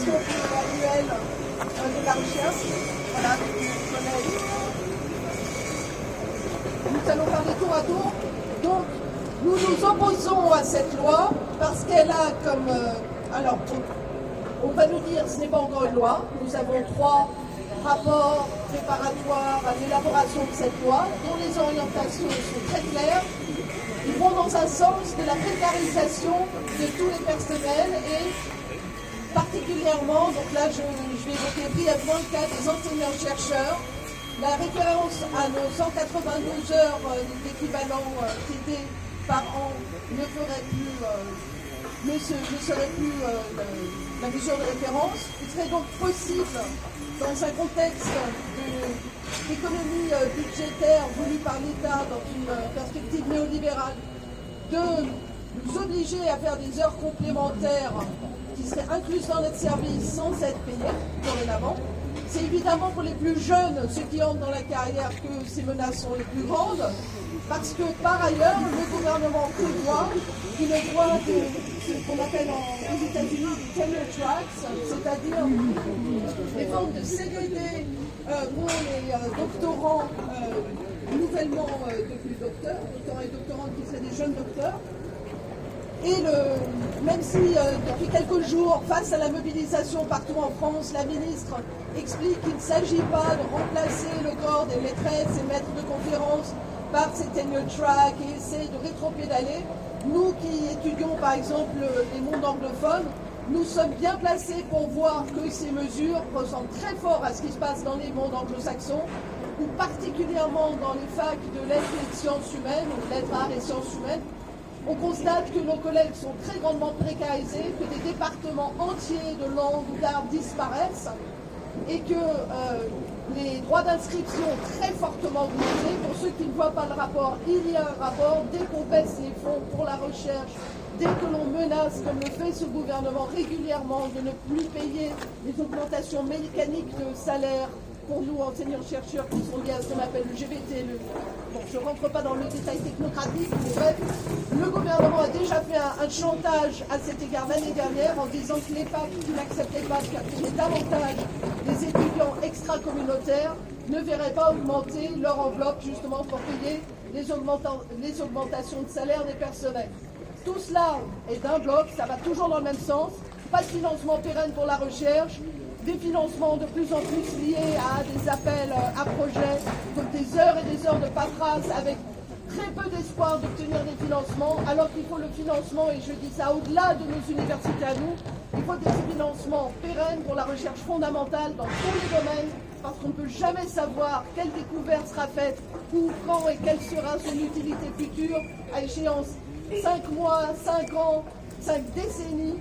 présentation annuelle de la recherche. Voilà, avec mes collègues. Nous allons parler tour à tour. Donc, nous nous opposons à cette loi parce qu'elle a comme... alors, on va nous dire ce n'est pas encore une loi. Nous avons 3 rapports préparatoires à l'élaboration de cette loi, dont les orientations sont très claires. Ils vont dans un sens de la précarisation de tous les personnels et particulièrement, donc là je vais évoquer brièvement le cas des enseignants-chercheurs. La référence à nos 192 heures d'équivalent TD par an ne serait plus la mesure de référence. Il serait donc possible, dans un contexte d'économie budgétaire voulue par l'État dans une perspective néolibérale, de nous obliger à faire des heures complémentaires qui seraient incluses dans notre service sans être payées dorénavant. C'est évidemment pour les plus jeunes, ceux qui entrent dans la carrière, que ces menaces sont les plus grandes, parce que par ailleurs, le gouvernement prévoit une loi de ce qu'on appelle aux États-Unis des tenure tracks, c'est-à-dire des formes de CDD pour les doctorants nouvellement devenus docteurs et doctorantes qui seraient des jeunes docteurs. Et même si depuis quelques jours, face à la mobilisation partout en France, la ministre explique qu'il ne s'agit pas de remplacer le corps des maîtresses et maîtres de conférences par ces tenure tracks et essaie de rétropédaler, nous qui étudions par exemple les mondes anglophones, nous sommes bien placés pour voir que ces mesures ressemblent très fort à ce qui se passe dans les mondes anglo-saxons, ou particulièrement dans les facs de lettres et sciences humaines, ou lettres, arts et sciences humaines. On constate que nos collègues sont très grandement précarisés, que des départements entiers de langue ou d'art disparaissent, et que les droits d'inscription ont très fortement augmenté. Pour ceux qui ne voient pas le rapport, il y a un rapport. Dès qu'on baisse les fonds pour la recherche, dès que l'on menace, comme le fait ce gouvernement régulièrement, de ne plus payer les augmentations mécaniques de salaire pour nous, enseignants-chercheurs, qui sont liés à ce qu'on appelle le GBT. Bon, je ne rentre pas dans le détail technocratique, mais bref, le gouvernement a déjà fait un chantage à cet égard l'année dernière en disant que les facs qui n'acceptaient pas de faire payer davantage les étudiants extra-communautaires ne verraient pas augmenter leur enveloppe justement pour payer les augmentations de salaire des personnels. Tout cela est d'un bloc, ça va toujours dans le même sens. Pas de financement pérenne pour la recherche, des financements de plus en plus liés à des appels à projets, donc des heures et des heures de paperasse avec très peu d'espoir d'obtenir des financements, alors qu'il faut le financement, et je dis ça au-delà de nos universités à nous, il faut des financements pérennes pour la recherche fondamentale dans tous les domaines, parce qu'on ne peut jamais savoir quelle découverte sera faite, où, quand et quelle sera son utilité future, à échéance 5 mois, 5 ans, 5 décennies.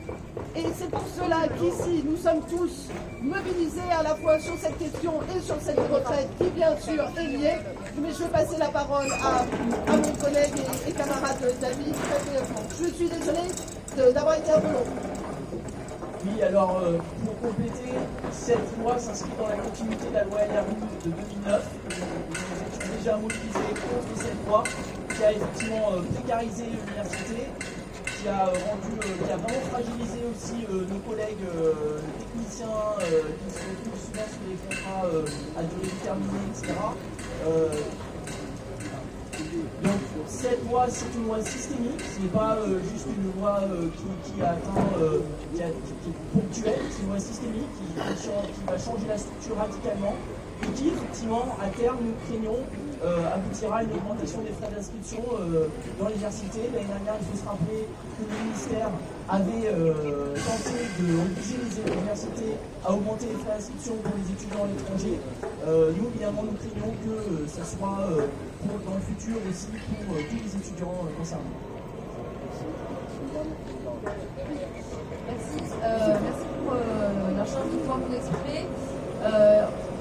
Et c'est pour cela qu'ici, nous sommes tous mobilisés à la fois sur cette question et sur cette retraite, qui bien sûr est liée. Mais je vais passer la parole à mon collègue et camarade David, très brièvement. Je suis désolée d'avoir été un peu long. Oui, alors pour compléter, cette loi s'inscrit dans la continuité de la loi LRU de 2009. Nous étions déjà mobilisés contre cette loi qui a effectivement précarisé l'université, qui a vraiment fragilisé aussi nos collègues techniciens qui se retrouvent souvent sur des contrats à durée déterminée, etc. Donc cette loi, c'est une loi systémique, ce n'est pas juste une loi qui est ponctuelle, c'est une loi systémique qui va changer la structure radicalement et qui effectivement à terme nous craignons aboutira à une augmentation des frais d'inscription dans l'université. L'année dernière, il faut se rappeler que le ministère avait tenté d'obliger les universités à augmenter les frais d'inscription pour les étudiants à l'étranger. Nous, évidemment, nous craignons que ça soit dans le futur aussi pour tous les étudiants concernés. Merci pour la chance de pouvoir vous exprimer.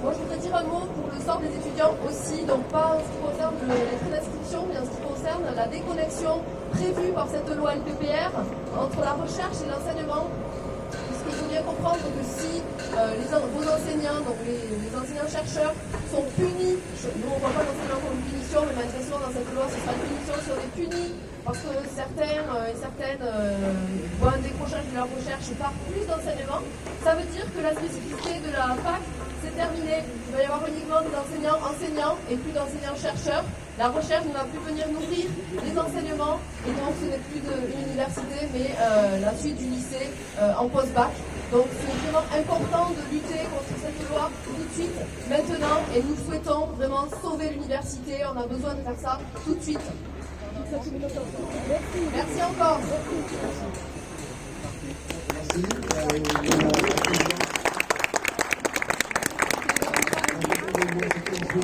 Moi, je voudrais dire un mot pour le sort des étudiants aussi, donc pas en ce qui concerne les frais d'inscription, mais en ce qui concerne la déconnexion prévue par cette loi LPPR entre la recherche et l'enseignement. Puisqu'il faut bien comprendre que si vos enseignants, donc les enseignants-chercheurs, sont punis, nous on ne voit pas l'enseignant comme une punition, mais manifestement dans cette loi ce sera une punition si on est punis, parce que certaines voient un décrochage de leur recherche par plus d'enseignement, ça veut dire que la spécificité de la fac, c'est terminé. Il va y avoir uniquement des enseignants et plus d'enseignants-chercheurs. La recherche ne va plus venir nourrir les enseignements, et donc ce n'est plus une université, mais la suite du lycée en post-bac. Donc c'est vraiment important de lutter contre cette loi tout de suite, maintenant, et nous souhaitons vraiment sauver l'université. On a besoin de faire ça tout de suite. Merci encore.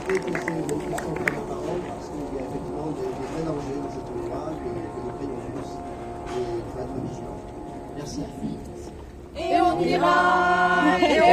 Merci.